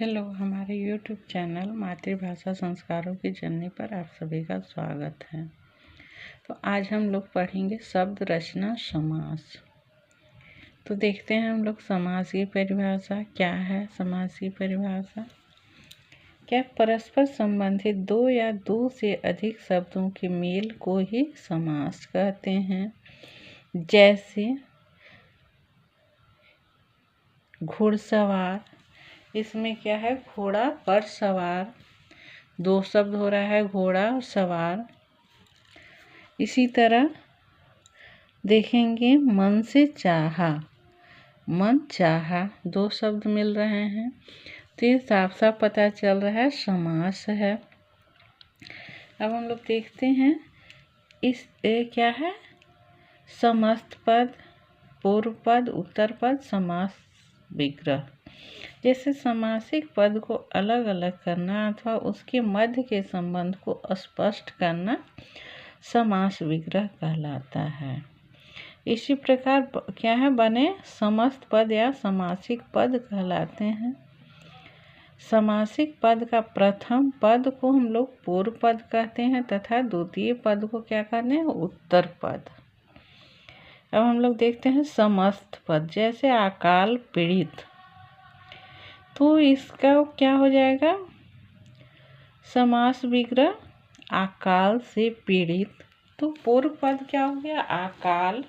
Hello, हमारे YouTube channel मातृभाषा संस्कारों की जननी पर आप सभी का स्वागत है। तो आज हम लोग पढ़ेंगे शब्द रचना समास। तो देखते हैं हम लोग समास की परिभाषा क्या है। समास की परिभाषा क्या परस्पर संबंधित दो या दो से अधिक शब्दों के मेल को ही समास कहते हैं। जैसे घुड़सवार, इसमें क्या है, घोड़ा पर सवार, दो शब्द हो रहा है, घोड़ा और सवार। इसी तरह देखेंगे मन से चाहा, मन चाहा, दो शब्द मिल रहे हैं, तो ये साफ साफ पता चल रहा है समास है। अब हम लोग देखते हैं इस क्या है, समस्त पद, पूर्व पद, उत्तर पद, समास विग्रह। जैसे समासिक पद को अलग अलग करना अथवा उसके मध्य के संबंध को स्पष्ट करना समास विग्रह कहलाता है। इसी प्रकार क्या है, बने समस्त पद या समासिक पद कहलाते हैं। समासिक पद का प्रथम पद को हम लोग पूर्व पद कहते हैं तथा द्वितीय पद को क्या कहते हैं, उत्तर पद। अब हम लोग देखते हैं समस्त पद, जैसे अकाल पीड़ित, तो इसका क्या हो जाएगा, समास विग्रह अकाल से पीड़ित। तो पूर्व पद क्या हो गया, अकाल,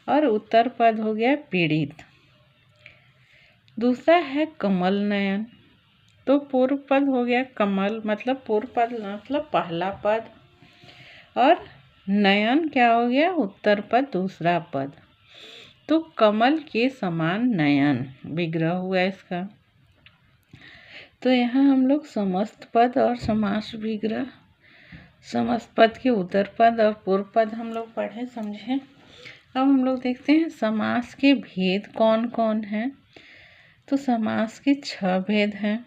और उत्तर पद हो गया पीड़ित। दूसरा है कमल नयन, तो पूर्व पद हो गया कमल, मतलब पूर्व पद मतलब पहला पद, और नयन क्या हो गया, उत्तर पद दूसरा पद। तो कमल के समान नयन विग्रह हुआ इसका। तो यहाँ हम लोग समस्त पद और समास विग्रह, समस्त पद के उत्तर पद और पूर्व पद हम लोग पढ़े समझे। अब हम लोग देखते हैं समास के भेद कौन कौन हैं। तो समास के 6 भेद हैं।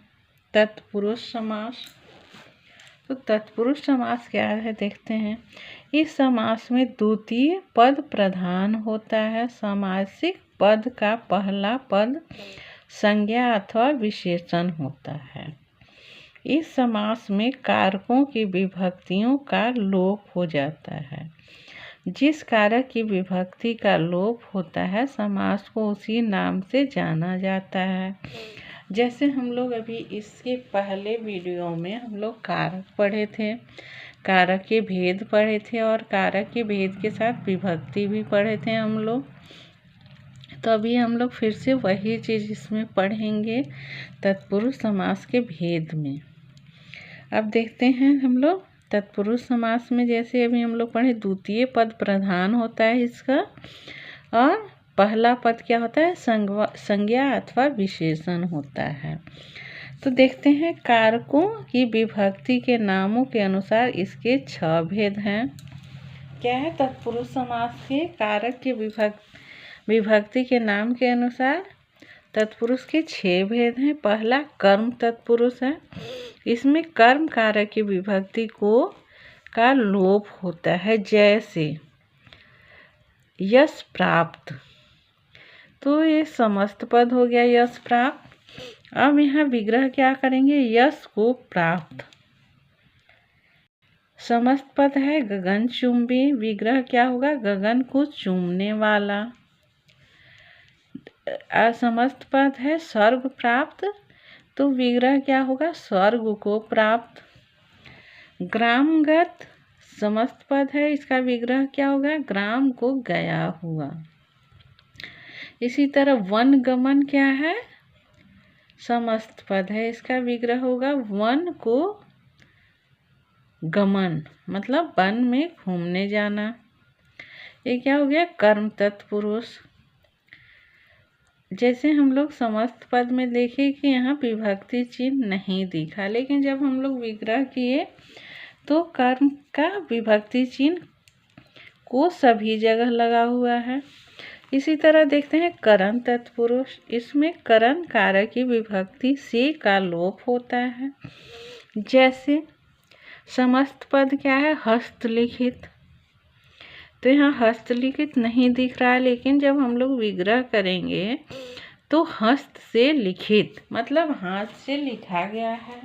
तत्पुरुष समास, तो तत्पुरुष समास क्या है देखते हैं। इस समास में द्वितीय पद प्रधान होता है। समासिक पद का पहला पद संज्ञा अथवा विशेषण होता है। इस समास में कारकों की विभक्तियों का लोप हो जाता है। जिस कारक की विभक्ति का लोप होता है समास को उसी नाम से जाना जाता है। जैसे हम लोग अभी इसके पहले वीडियो में हम लोग कारक पढ़े थे, कारक के भेद पढ़े थे, और कारक के भेद के साथ विभक्ति भी पढ़े थे हम लोग। तो अभी हम लोग फिर से वही चीज़ इसमें पढ़ेंगे तत्पुरुष समास के भेद में। अब देखते हैं हम लोग तत्पुरुष समास में, जैसे अभी हम लोग पढ़े द्वितीय पद प्रधान होता है इसका, और पहला पद क्या होता है, संज्ञा अथवा विशेषण होता है। तो देखते हैं कारकों की विभक्ति के नामों के अनुसार इसके 6 भेद हैं। क्या है, तत्पुरुष समास के कारक के विभक्ति के नाम के अनुसार तत्पुरुष के 6 भेद हैं। पहला कर्म तत्पुरुष है। इसमें कर्म कारक की विभक्ति का लोप होता है। जैसे यश प्राप्त, तो ये समस्त पद हो गया यश प्राप्त। अब यहाँ विग्रह क्या करेंगे, यश को प्राप्त। समस्त पद है गगन चुंबी, विग्रह क्या होगा, गगन को चूमने वाला। असमस्त पद है स्वर्ग प्राप्त, तो विग्रह क्या होगा, स्वर्ग को प्राप्त। ग्रामगत समस्त पद है, इसका विग्रह क्या होगा, ग्राम को गया हुआ। इसी तरह वन गमन क्या है, समस्त पद है, इसका विग्रह होगा वन को गमन, मतलब वन में घूमने जाना। ये क्या हो गया, कर्म तत्पुरुष। जैसे हम लोग समस्त पद में देखें कि यहाँ विभक्ति चिन्ह नहीं दिखा, लेकिन जब हम लोग विग्रह किए तो कर्म का विभक्ति चिन्ह को सभी जगह लगा हुआ है। इसी तरह देखते हैं करण तत्पुरुष, इसमें करण कारक की विभक्ति से का लोप होता है। जैसे समस्त पद क्या है, हस्तलिखित, तो यहाँ हस्तलिखित नहीं दिख रहा है, लेकिन जब हम लोग विग्रह करेंगे तो तो हस्त से लिखित मतलब हाथ से लिखा गया है,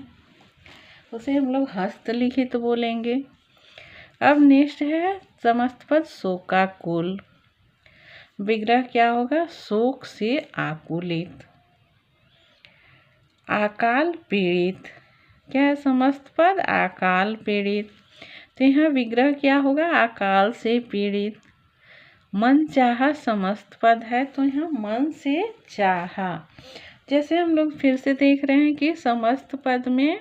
उसे हम लोग हस्तलिखित बोलेंगे। अब नेक्स्ट है समस्त पद शोकाकुल। विग्रह क्या होगा? शोक से आकुलित। अकाल पीड़ित, क्या है समस्त पद? अकाल पीड़ित। तो यहाँ विग्रह क्या होगा? अकाल से पीड़ित। मन चाहा समस्त पद है, तो यहाँ मन से चाहा। जैसे हम लोग फिर से देख रहे हैं कि समस्त पद में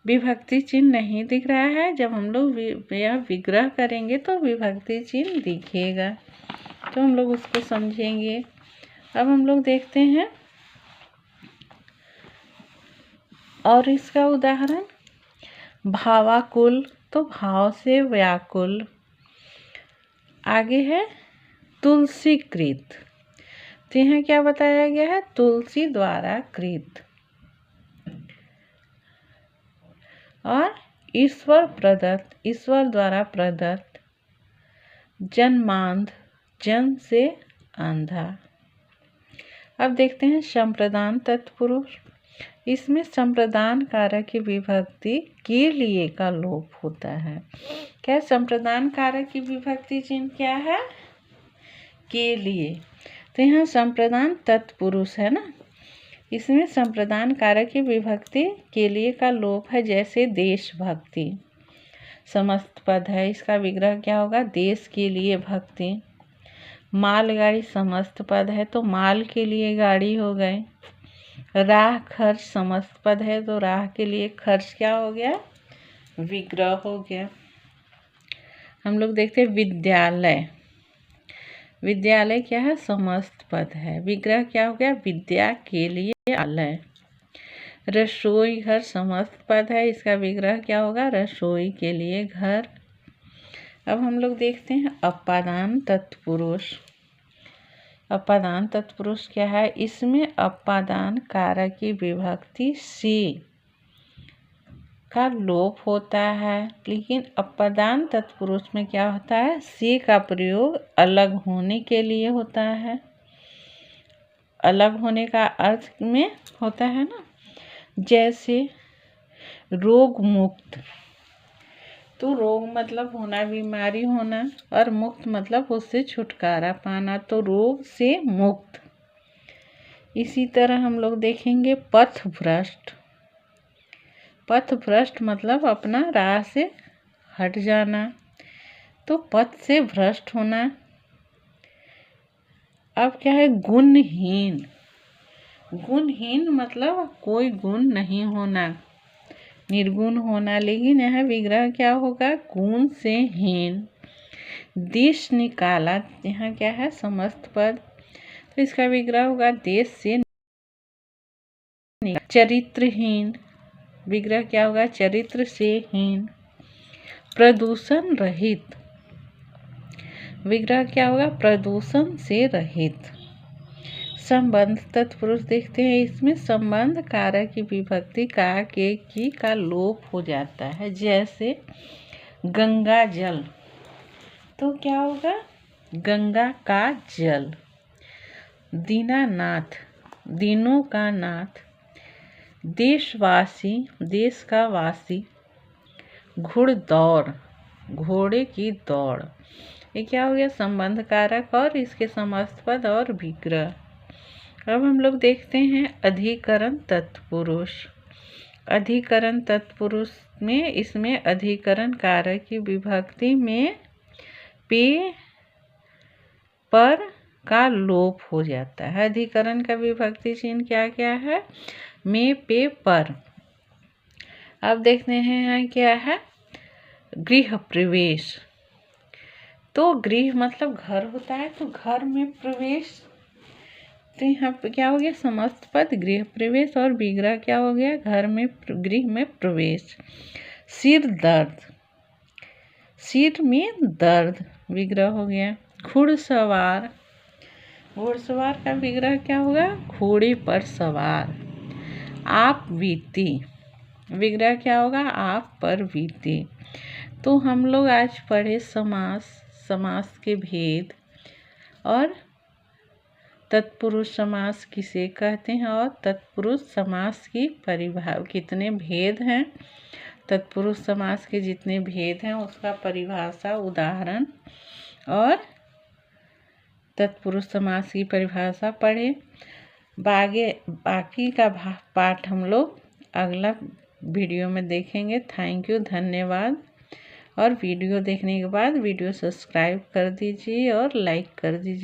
विभक्ति चिन्ह नहीं दिख रहा है। जब हम लोग यह विग्रह करेंगे तो विभक्ति चिन्ह दिखेगा, तो हम लोग उसको समझेंगे। अब हम लोग देखते हैं और इसका उदाहरण, भावाकुल तो भाव से व्याकुल। आगे है तुलसीकृत, तो यहाँ क्या बताया गया है? तुलसी द्वारा कृत। और ईश्वर प्रदत्त, ईश्वर द्वारा प्रदत्त। जन्मांध, जन्म से अंधा। अब देखते हैं संप्रदान तत्पुरुष। इसमें संप्रदान कारक की विभक्ति के लिए का लोप होता है। क्या संप्रदान कारक की विभक्ति चिन्ह क्या है? के लिए। तो यहाँ संप्रदान तत्पुरुष है ना, इसमें संप्रदान कारक की विभक्ति के लिए का लोप है। जैसे देशभक्ति समस्त पद है, इसका विग्रह क्या होगा? देश के लिए भक्ति। मालगाड़ी समस्त पद है, तो माल के लिए गाड़ी हो गए। राह खर्च समस्त पद है, तो राह के लिए खर्च क्या हो गया? विग्रह हो गया। हम लोग देखते हैं विद्यालय। विद्यालय क्या है? समस्त पद है, विग्रह क्या हो गया? विद्या के लिए आलय। रसोई घर समस्त पद है, इसका विग्रह क्या होगा? रसोई के लिए घर। अब हम लोग देखते हैं अपादान तत्पुरुष। अपादान तत्पुरुष क्या है? इसमें अपादान कारक की विभक्ति से का लोप होता है, लेकिन अपादान तत्पुरुष में क्या होता है? से का प्रयोग अलग होने के लिए होता है। अलग होने का अर्थ में होता है ना, जैसे रोग मुक्त, तो रोग मतलब होना, बीमारी होना, और मुक्त मतलब उससे छुटकारा पाना, तो रोग से मुक्त। इसी तरह हम लोग देखेंगे पथभ्रष्ट। पथभ्रष्ट मतलब अपना राह से हट जाना, तो पथ से भ्रष्ट होना। अब क्या है? गुणहीन। गुणहीन मतलब कोई गुण नहीं होना, निर्गुण होना, लेकिन यह विग्रह क्या होगा? गुण से हीन। देश निकाला, यहाँ क्या है? समस्त पद, तो इसका विग्रह होगा देश से। चरित्रहीन, विग्रह क्या होगा? चरित्र से हीन। प्रदूषण रहित, विग्रह क्या होगा? प्रदूषण से रहित। संबंध तत्पुरुष देखते हैं, इसमें संबंध कारक की विभक्ति का के की का लोप हो जाता है। जैसे गंगा जल, तो क्या होगा? गंगा का जल। दीनानाथ, दीनों का नाथ। देशवासी, देश का वासी। घुड़दौड़, घोड़े की दौड़। ये क्या हो गया? संबंध कारक और इसके समस्त पद और विग्रह। अब हम लोग देखते हैं अधिकरण तत्पुरुष। अधिकरण तत्पुरुष में इसमें अधिकरण कारक की विभक्ति में पे पर का लोप हो जाता है। अधिकरण का विभक्ति चिन्ह क्या क्या है? में, पे, पर। अब देखते हैं क्या है? गृह प्रवेश, तो गृह मतलब घर होता है, तो घर में प्रवेश, तो यहाँ पे क्या हो गया? समस्त पद गृह प्रवेश, और विग्रह क्या हो गया? घर में, गृह में प्रवेश। सिर दर्द, सिर में दर्द, विग्रह हो गया। घुड़सवार, घुड़सवार का विग्रह क्या होगा? घोड़े पर सवार। आप बीती, विग्रह क्या होगा? आप पर बीती। तो हम लोग आज पढ़े समास, समास के भेद और तत्पुरुष समास किसे कहते हैं और तत्पुरुष समास की परिभाषा कितने भेद हैं। तत्पुरुष समास के जितने भेद हैं उसका परिभाषा, उदाहरण और तत्पुरुष समास की परिभाषा पढ़े। बाकी का पाठ हम लोग अगला वीडियो में देखेंगे। थैंक यू, धन्यवाद। और वीडियो देखने के बाद वीडियो सब्सक्राइब कर दीजिए और लाइक कर दीजिए।